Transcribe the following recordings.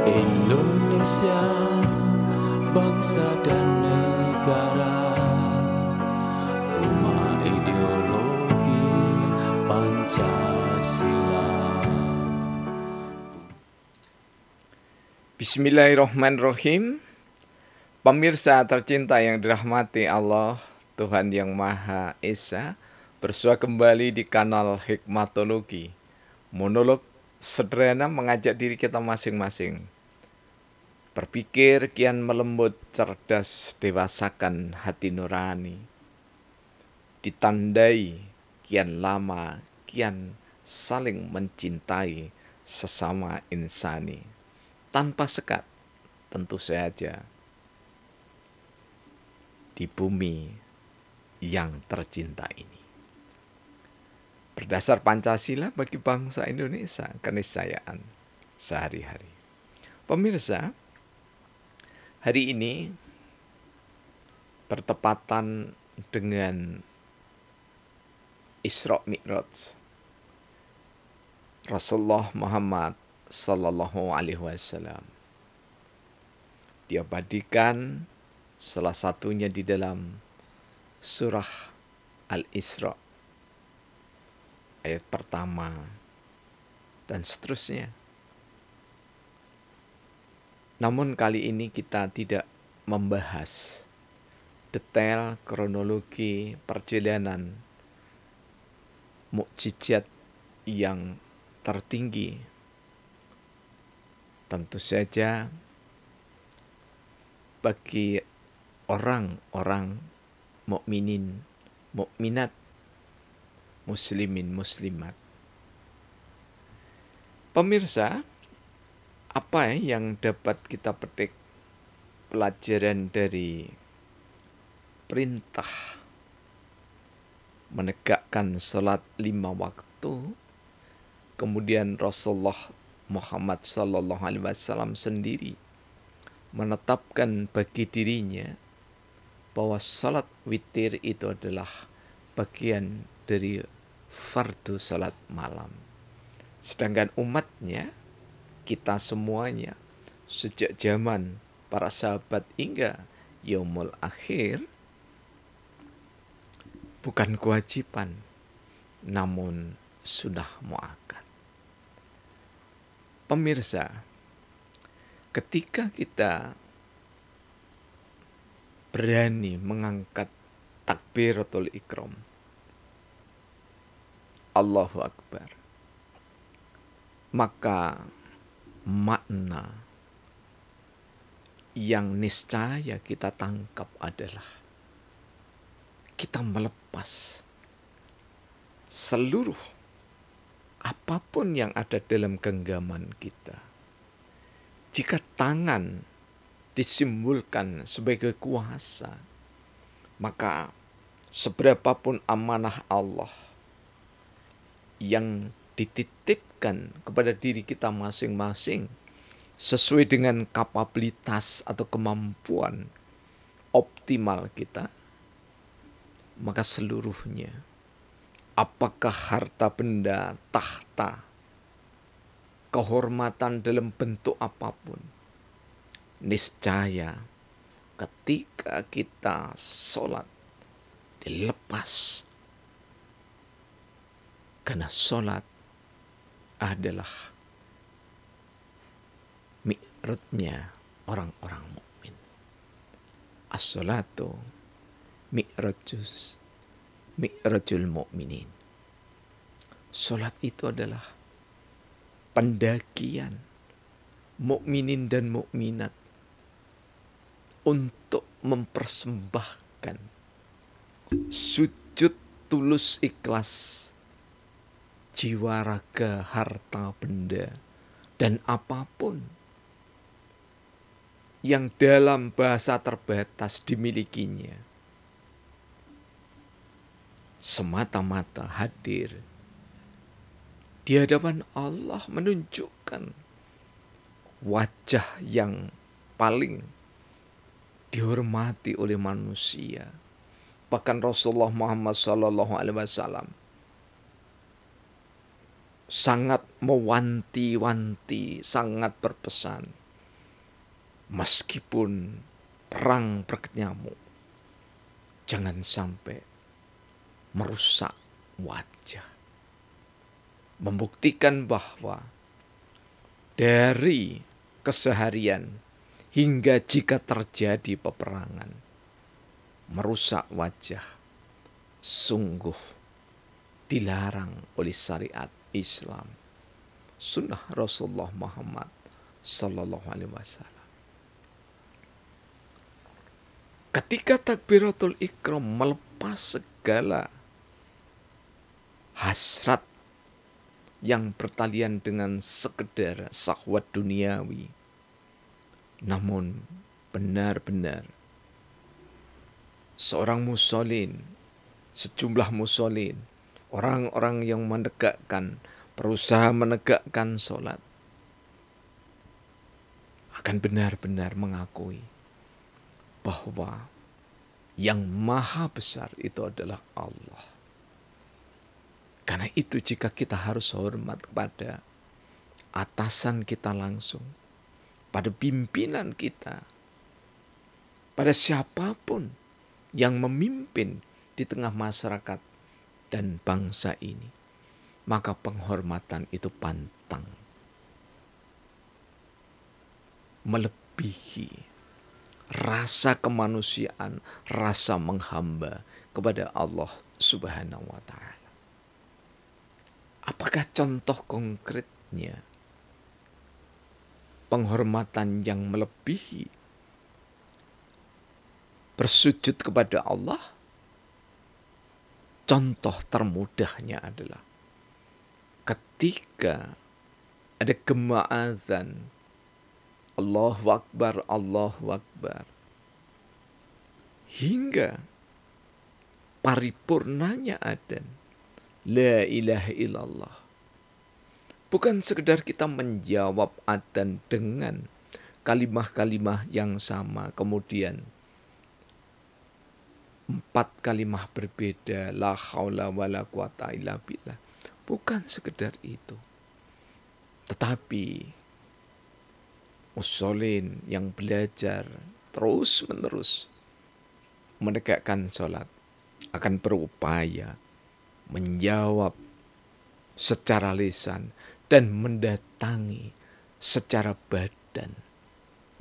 Indonesia, bangsa dan negara, rumah ideologi Pancasila. Bismillahirrahmanirrahim. Pemirsa tercinta yang dirahmati Allah, Tuhan yang Maha Esa, bersua kembali di kanal Hikmatologi. Monolog sederhana mengajak diri kita masing-masing berpikir kian melembut, cerdas, dewasakan hati nurani. Ditandai kian lama, kian saling mencintai sesama insani. Tanpa sekat, tentu saja, di bumi yang tercinta ini. Berdasar Pancasila bagi bangsa Indonesia, keniscayaan sehari-hari. Pemirsa, hari ini bertepatan dengan Isra Mi'raj Rasulullah Muhammad Sallallahu Alaihi Wasallam. Diabadikan salah satunya di dalam surah Al-Isra ayat pertama dan seterusnya. Namun kali ini kita tidak membahas detail kronologi perjalanan mukjizat yang tertinggi. Tentu saja bagi orang-orang mukminin, mukminat, muslimin, muslimat. Pemirsa, apa yang dapat kita petik pelajaran dari perintah menegakkan sholat 5 waktu, kemudian Rasulullah Muhammad Sallallahu Alaihi Wasallam sendiri menetapkan bagi dirinya bahwa salat witir itu adalah bagian dari fardu salat malam. Sedangkan umatnya, kita semuanya, sejak zaman para sahabat hingga yaumul akhir, bukan kewajiban, namun sunnah muakkad. Pemirsa, ketika kita berani mengangkat takbiratul ikram, Allahu Akbar, maka makna yang niscaya kita tangkap adalah kita melepas seluruh apapun yang ada dalam genggaman kita. Jika tangan disimbolkan sebagai kuasa, maka seberapapun amanah Allah yang dititipkan kepada diri kita masing-masing sesuai dengan kapabilitas atau kemampuan optimal kita, maka seluruhnya, apakah harta benda, tahta, kehormatan dalam bentuk apapun, niscaya ketika kita sholat dilepas. Karena sholat adalah mi'rajnya orang-orang mukmin. As-sholatu mi'rajul mu'minin. Sholat itu adalah pendakian mukminin dan mukminat untuk mempersembahkan sujud tulus ikhlas jiwa, raga, harta, benda, dan apapun yang dalam bahasa terbatas dimilikinya, semata-mata hadir di hadapan Allah, menunjukkan wajah yang paling dihormati oleh manusia. Bahkan Rasulullah Muhammad SAW sangat mewanti-wanti, sangat berpesan Meskipun perang berkecamuk, jangan sampai merusak wajah. Membuktikan bahwa dari keseharian hingga jika terjadi peperangan, merusak wajah sungguh dilarang oleh syariat Islam, sunnah Rasulullah Muhammad Sallallahu Alaihi Wasallam. Ketika takbiratul ikram melepas segala hasrat yang bertalian dengan sekedar syahwat duniawi, namun benar-benar seorang musholin, sejumlah musholin, orang-orang yang berusaha menegakkan sholat, akan benar-benar mengakui bahwa yang maha besar itu adalah Allah. Karena itu jika kita harus hormat kepada atasan kita langsung, pada pimpinan kita, pada siapapun yang memimpin di tengah masyarakat dan bangsa ini, maka penghormatan itu pantang melebihi rasa kemanusiaan, rasa menghamba kepada Allah Subhanahu wa Ta'ala. Apakah contoh konkretnya penghormatan yang melebihi bersujud kepada Allah? Contoh termudahnya adalah ketika ada gema azan, Allahu Akbar, Allahu Akbar, hingga paripurnanya adzan, la ilaha illallah. Bukan sekedar kita menjawab adzan dengan kalimah-kalimah yang sama, kemudian 4 kalimah berbeda, la haula wala quwata illa billah. Bukan sekedar itu. Tetapi musholin yang belajar terus-menerus menegakkan sholat akan berupaya menjawab secara lisan dan mendatangi secara badan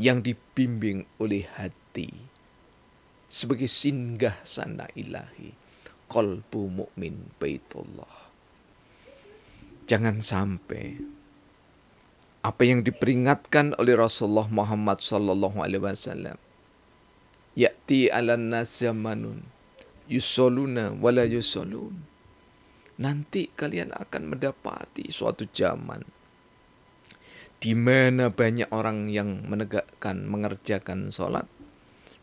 yang dibimbing oleh hati sebagai singgah sana ilahi, qalbu mukmin baitullah. Jangan sampai apa yang diperingatkan oleh Rasulullah Muhammad Sallallahu Alaihi Wasallam, ya'ti 'alan nas zamanun yusalluna wala yusallun. Nanti kalian akan mendapati suatu zaman di mana banyak orang yang mengerjakan sholat,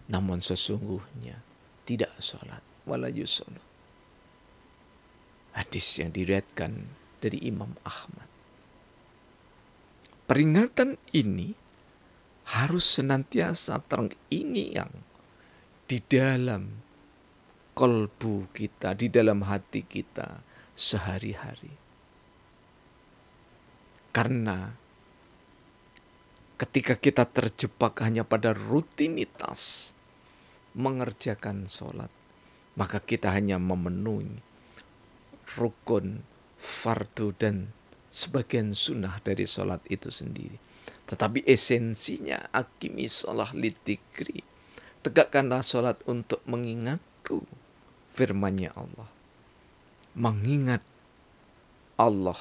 namun sesungguhnya tidak sholat, wala yusallun. Hadis yang diriwayatkan dari Imam Ahmad. Peringatan ini harus senantiasa terngiang di dalam kalbu kita, di dalam hati kita sehari-hari. Karena ketika kita terjebak hanya pada rutinitas mengerjakan sholat, maka kita hanya memenuhi rukun, fardu, dan sebagian sunnah dari sholat itu sendiri. Tetapi esensinya, aqimi sholah lidzikri, tegakkanlah sholat untuk mengingatku, firman-Nya Allah. Mengingat Allah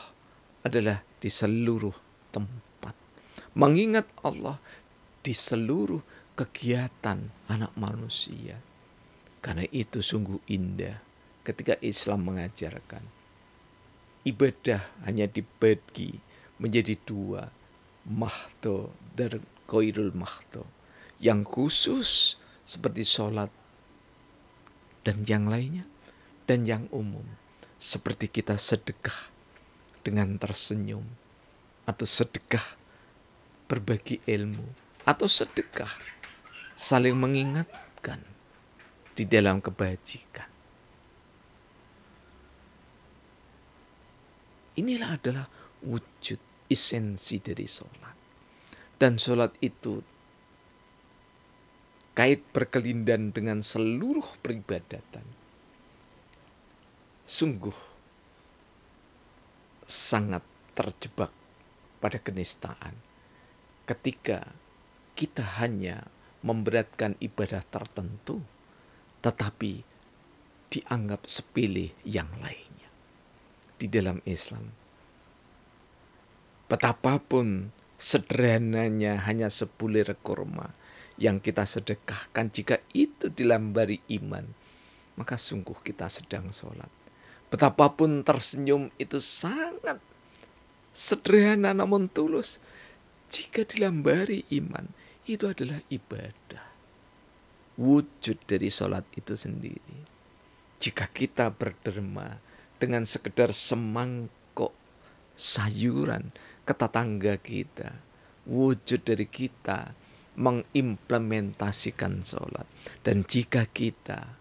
adalah di seluruh tempat. Mengingat Allah di seluruh kegiatan anak manusia. Karena itu sungguh indah ketika Islam mengajarkan ibadah hanya dibagi menjadi 2, mahdo dan ghairul mahdo. Yang khusus seperti sholat dan yang lainnya, dan yang umum seperti kita sedekah dengan tersenyum, atau sedekah berbagi ilmu, atau sedekah saling mengingatkan di dalam kebajikan. Inilah adalah wujud esensi dari sholat. Dan sholat itu kait berkelindan dengan seluruh peribadatan, sungguh sangat terjebak pada kenistaan ketika kita hanya memberatkan ibadah tertentu tetapi dianggap sepele yang lainnya. Di dalam Islam, betapapun sederhananya hanya sebulir kurma yang kita sedekahkan, jika itu dilambari iman, maka sungguh kita sedang sholat. Betapapun tersenyum itu sangat sederhana namun tulus, jika dilambari iman, itu adalah ibadah. Wujud dari sholat itu sendiri. Jika kita berderma dengan sekedar semangkok sayuran ke tetangga kita, wujud dari kita mengimplementasikan sholat. Dan jika kita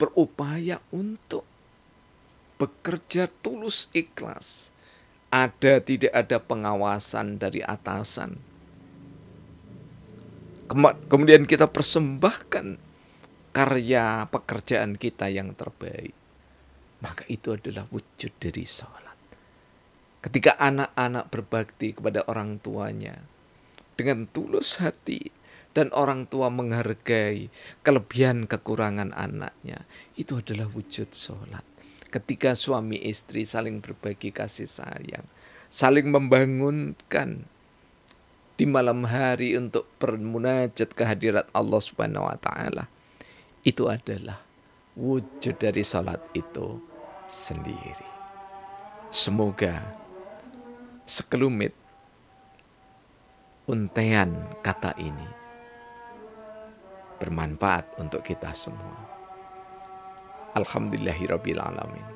berupaya untuk bekerja tulus ikhlas, tidak ada pengawasan dari atasan, kemudian kita persembahkan karya pekerjaan kita yang terbaik, maka itu adalah wujud dari sholat. Ketika anak-anak berbakti kepada orang tuanya dengan tulus hati, dan orang tua menghargai kelebihan kekurangan anaknya, itu adalah wujud sholat. Ketika suami istri saling berbagi kasih sayang, saling membangunkan di malam hari untuk bermunajat ke hadirat Allah Subhanahu wa taala, itu adalah wujud dari salat itu sendiri. Semoga sekelumit untaian kata ini bermanfaat untuk kita semua. Alhamdulillahirabbil alamin.